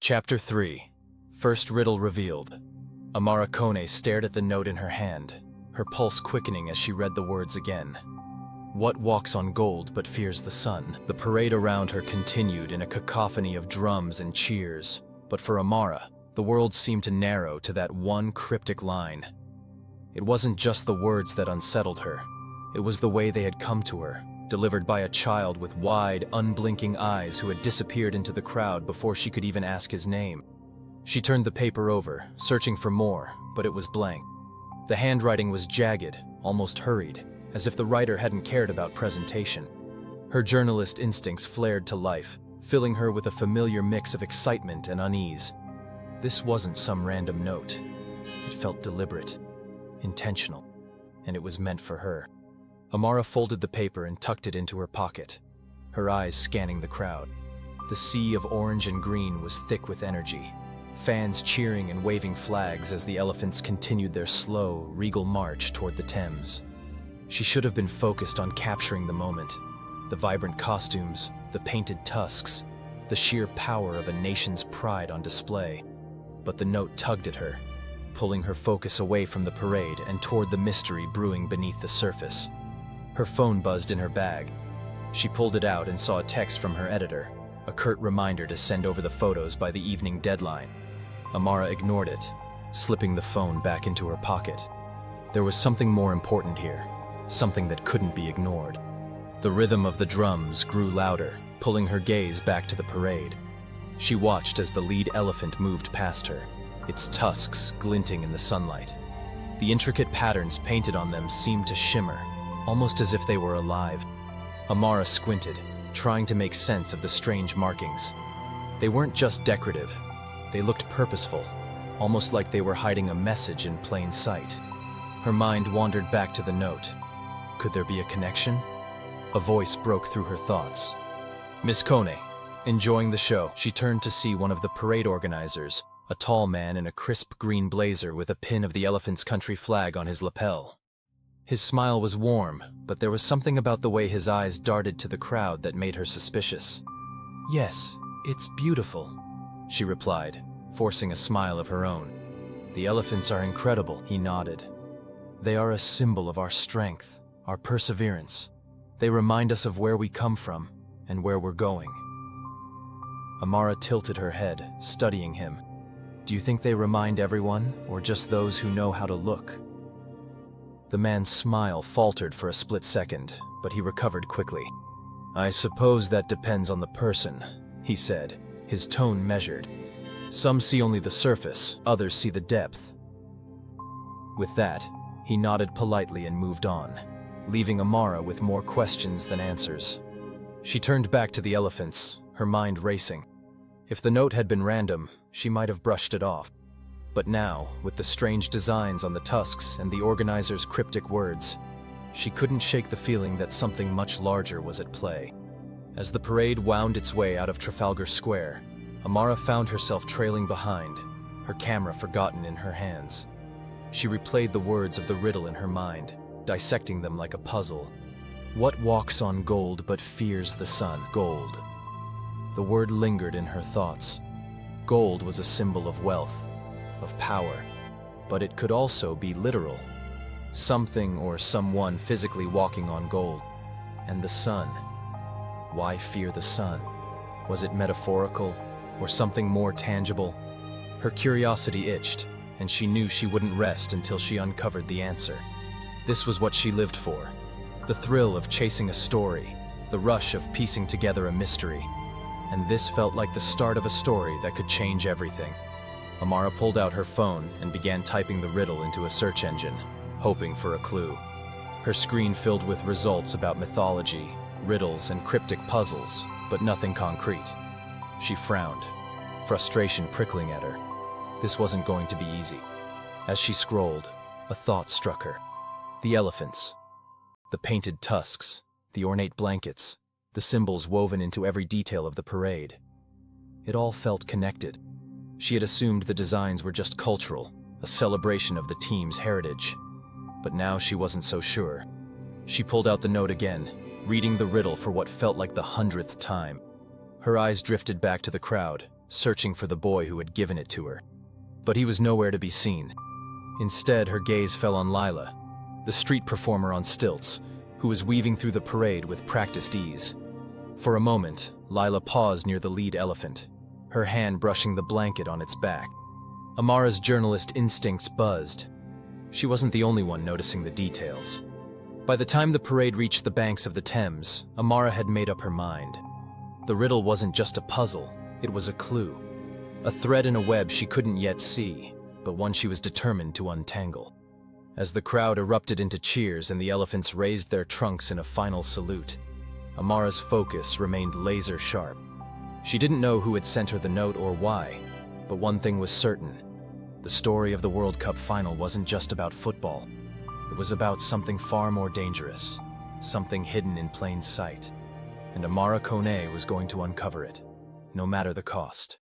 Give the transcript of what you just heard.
Chapter 3. First Riddle Revealed. Amara Kone stared at the note in her hand, her pulse quickening as she read the words again. What walks on gold but fears the sun? The parade around her continued in a cacophony of drums and cheers, but for Amara, the world seemed to narrow to that one cryptic line. It wasn't just the words that unsettled her, it was the way they had come to her, delivered by a child with wide, unblinking eyes who had disappeared into the crowd before she could even ask his name. She turned the paper over, searching for more, but it was blank. The handwriting was jagged, almost hurried, as if the writer hadn't cared about presentation. Her journalist instincts flared to life, filling her with a familiar mix of excitement and unease. This wasn't some random note. It felt deliberate, intentional, and it was meant for her. Amara folded the paper and tucked it into her pocket, her eyes scanning the crowd. The sea of orange and green was thick with energy, fans cheering and waving flags as the elephants continued their slow, regal march toward the Thames. She should have been focused on capturing the moment, the vibrant costumes, the painted tusks, the sheer power of a nation's pride on display. But the note tugged at her, pulling her focus away from the parade and toward the mystery brewing beneath the surface. Her phone buzzed in her bag. She pulled it out and saw a text from her editor, a curt reminder to send over the photos by the evening deadline. Amara ignored it, slipping the phone back into her pocket. There was something more important here, something that couldn't be ignored. The rhythm of the drums grew louder, pulling her gaze back to the parade. She watched as the lead elephant moved past her, its tusks glinting in the sunlight. The intricate patterns painted on them seemed to shimmer, almost as if they were alive. Amara squinted, trying to make sense of the strange markings. They weren't just decorative. They looked purposeful, almost like they were hiding a message in plain sight. Her mind wandered back to the note. Could there be a connection? A voice broke through her thoughts. Miss Kone, enjoying the show. She turned to see one of the parade organizers, a tall man in a crisp green blazer with a pin of the elephant's country flag on his lapel. His smile was warm, but there was something about the way his eyes darted to the crowd that made her suspicious. Yes, it's beautiful, she replied, forcing a smile of her own. The elephants are incredible, he nodded. They are a symbol of our strength, our perseverance. They remind us of where we come from and where we're going. Amara tilted her head, studying him. Do you think they remind everyone, or just those who know how to look? The man's smile faltered for a split second, but he recovered quickly. I suppose that depends on the person, he said, his tone measured. Some see only the surface, others see the depth. With that, he nodded politely and moved on, leaving Amara with more questions than answers. She turned back to the elephants, her mind racing. If the note had been random, she might have brushed it off. But now, with the strange designs on the tusks and the organizer's cryptic words, she couldn't shake the feeling that something much larger was at play. As the parade wound its way out of Trafalgar Square, Amara found herself trailing behind, her camera forgotten in her hands. She replayed the words of the riddle in her mind, dissecting them like a puzzle. What walks on gold but fears the sun? Gold. The word lingered in her thoughts. Gold was a symbol of wealth, of power, but it could also be literal. Something or someone physically walking on gold. And the sun. Why fear the sun? Was it metaphorical, or something more tangible? Her curiosity itched, and she knew she wouldn't rest until she uncovered the answer. This was what she lived for. The thrill of chasing a story, the rush of piecing together a mystery. And this felt like the start of a story that could change everything. Amara pulled out her phone and began typing the riddle into a search engine, hoping for a clue. Her screen filled with results about mythology, riddles, and cryptic puzzles, but nothing concrete. She frowned, frustration prickling at her. This wasn't going to be easy. As she scrolled, a thought struck her. The elephants, the painted tusks, the ornate blankets, the symbols woven into every detail of the parade. It all felt connected. She had assumed the designs were just cultural, a celebration of the team's heritage. But now she wasn't so sure. She pulled out the note again, reading the riddle for what felt like the 100th time. Her eyes drifted back to the crowd, searching for the boy who had given it to her. But he was nowhere to be seen. Instead, her gaze fell on Lila, the street performer on stilts, who was weaving through the parade with practiced ease. For a moment, Lila paused near the lead elephant, her hand brushing the blanket on its back. Amara's journalist instincts buzzed. She wasn't the only one noticing the details. By the time the parade reached the banks of the Thames, Amara had made up her mind. The riddle wasn't just a puzzle, it was a clue. A thread in a web she couldn't yet see, but one she was determined to untangle. As the crowd erupted into cheers and the elephants raised their trunks in a final salute, Amara's focus remained laser sharp. She didn't know who had sent her the note or why, but one thing was certain. The story of the World Cup final wasn't just about football. It was about something far more dangerous, something hidden in plain sight. And Amara Kone was going to uncover it, no matter the cost.